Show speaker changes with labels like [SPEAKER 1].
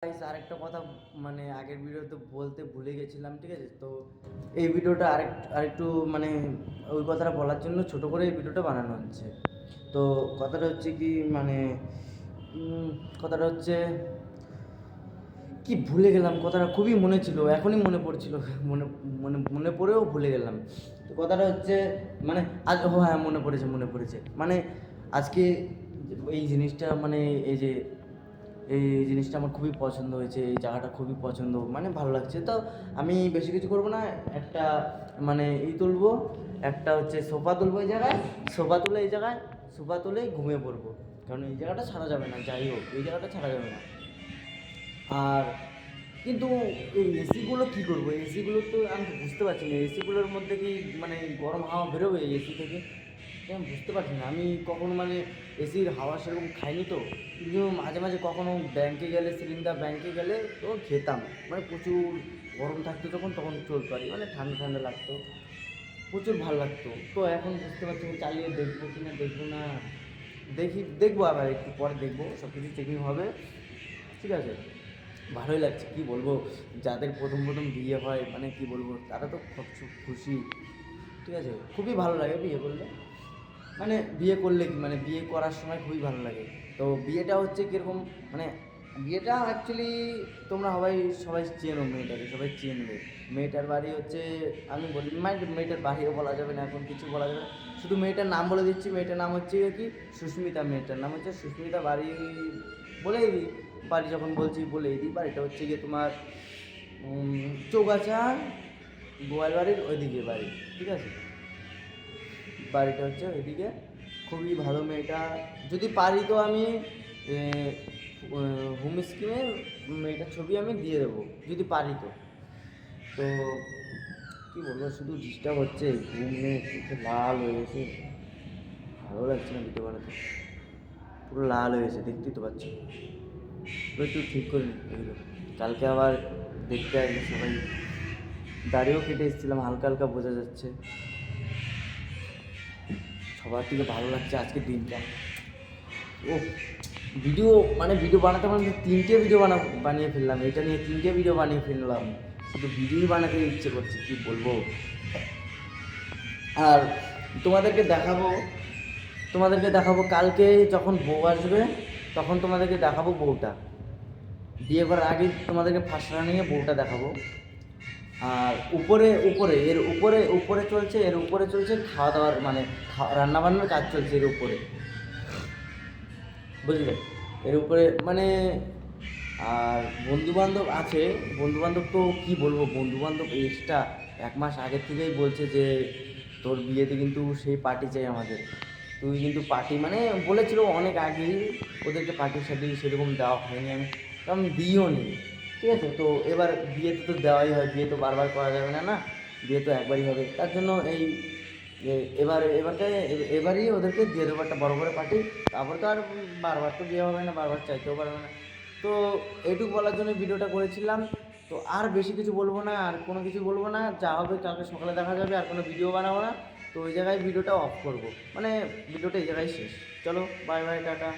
[SPEAKER 1] Guys আরেকটা কথা মানে আগের ভিডিওতে বলতে ভুলে গেছিলাম, ঠিক আছে? তো এই ভিডিওটা আরেকটু মানে ওই কথাটা বলার জন্য ছোট করে এই ভিডিওটা বানানো হচ্ছে। তো কথাটা হচ্ছে কি মানে কথাটা হচ্ছে কি ভুলে গেলাম, কথাটা খুবই মনে ছিল, এখনই মনে পড়ছিল, মনে মনে মনে পড়েও ভুলে গেলাম। তো কথাটা হচ্ছে মানে আজ হ্যাঁ মনে পড়েছে মানে আজকে এই জিনিসটা মানে এই যে এই জিনিসটা আমার খুবই পছন্দ হয়েছে, এই জায়গাটা খুবই পছন্দ মানে ভালো লাগছে। তো আমি বেশি কিছু করবো না, একটা মানে তুলবো, একটা হচ্ছে সোফা তুলবো এই জায়গায়, সোফা তুলেই ঘুমিয়ে পড়বো, কারণ এই জায়গাটা ছাড়া যাবে না, যাই হোক এই জায়গাটা ছাড়া যাবে না। আর কিন্তু এই এসিগুলো কী করবো, এসিগুলো তো আমি বুঝতে পারছি না, এসিগুলোর মধ্যে কি মানে গরম হাওয়া বেরোবে এসি থেকে? আমি বুঝতে পারছি না, আমি কখনো মানে এসির হাওয়া সেরকম খাইনি তো, কিন্তু মাঝে মাঝে কখনো ব্যাংকে গেলে তো খেতাম, মানে প্রচুর গরম থাকতো যখন, তখন চলতো আর কি, মানে ঠান্ডা ঠান্ডা লাগতো, প্রচুর ভালো লাগতো। তো এখন বুঝতে পারছি আমি চালিয়ে দেখবো কি না দেখবো না, দেখবো আবার একটু পরে দেখবো, সব কিছু চেকিং হবে, ঠিক আছে? ভালোই লাগছে, কী বলবো, যাদের প্রথম প্রথম বিয়ে হয় মানে কী বলবো, তারা তো খুব খুশি, ঠিক আছে? খুবই ভালো লাগে বিয়ে করলে, মানে বিয়ে করলে কি মানে বিয়ে করার সময় খুবই ভালো লাগে। তো বিয়েটা হচ্ছে কীরকম মানে বিয়েটা অ্যাকচুয়ালি তোমরা সবাই চেনো মেয়েটাকে, সবাই চিনবে। মেয়েটার বাড়ি হচ্ছে, আমি বলি মেয়েটার বাড়িও বলা যাবে না, এখন কিছু বলা যাবে না, শুধু মেয়েটার নাম বলে দিচ্ছি। মেয়েটার নাম হচ্ছে কি সুস্মিতা, মেয়েটার নাম হচ্ছে সুস্মিতা। বাড়ি বলেই দিই, বাড়ি যখন বলছি বলেই দিই, বাড়িটা হচ্ছে গিয়ে তোমার চৌগাছা গোয়ালবাড়ির ওইদিকে বাড়ি, ঠিক আছে? বাড়িটা হচ্ছে ওইদিকে, খুবই ভালো মেয়েটা। যদি পারি তো আমি হোম স্ক্রিনে মেয়েটার ছবি আমি দিয়ে দেবো, যদি পারি তো। তো কী বলবো, শুধু ডিস্টার্ব হচ্ছে, ঘুমে চোখে লাল হয়ে গেছে, ভালো লাগছে না ভিডিও বানাতে, পুরো লাল হয়ে গেছে, দেখতেই তো পাচ্ছি। পুরো একটু ঠিক করে নি এগুলো, কালকে আবার দেখতে আসবে সবাই। দাড়িও কেটে এসেছিলাম, হালকা হালকা বোঝা যাচ্ছে। সবার থেকে ভালো লাগছে আজকের দিনটা। ও ভিডিও বানাতে বানাতে 3টে ভিডিও বানিয়ে ফেললাম, এটা নিয়ে 3টে ভিডিও বানিয়ে ফেললাম, শুধু ভিডিওই বানাতে ইচ্ছে করছে, কী বলবো। আর তোমাদেরকে দেখাবো কালকে যখন বউ আসবে, তখন তোমাদেরকে দেখাবো বউটা, বিয়ে করার আগে তোমাদেরকে ফার্স্ট রানিংয়ে বউটা দেখাবো। আর উপরে চলছে খাওয়া দাওয়ার মানে রান্নাবান্নার কাজ চলছে এর উপরে, বুঝলে? এর উপরে মানে আর বন্ধুবান্ধব আছে, বন্ধুবান্ধব তো কী বলবো, বন্ধুবান্ধব এক্সট্রা 1 মাস আগের থেকেই বলছে যে তোর বিয়েতে কিন্তু সেই পার্টি চাই আমাদের, তুই কিন্তু পার্টি মানে বলেছিল অনেক আগেই, ওদেরকে পার্টি সার্টি সেরকম দেওয়া হয়নি, আমি দিইও নি, ঠিক আছে? তো এবার বিয়েতে তো দেওয়াই হয়, বিয়ে তো বারবার করা যাবে না, না বিয়ে তো একবারই হবে, তার জন্য এই এবারই ওদেরকে দিয়ে দেবো একটা বড় করে পার্টি, তারপর তো আর বারবার তো বিয়ে হবে না, বারবার চাইতেও পারবে না। তো এইটুকু বলার জন্য ভিডিওটা করেছিলাম। তো আর বেশি কিছু বলবো না, আর কোনো কিছু বলবো না, যা হবে কালকে সকালে দেখা যাবে, আর কোনো ভিডিও বানাবো না। তো ওই জায়গায় ভিডিওটা অফ করবো, মানে ভিডিওটা এই জায়গায় শেষ। চলো বাই বাই, টাটা।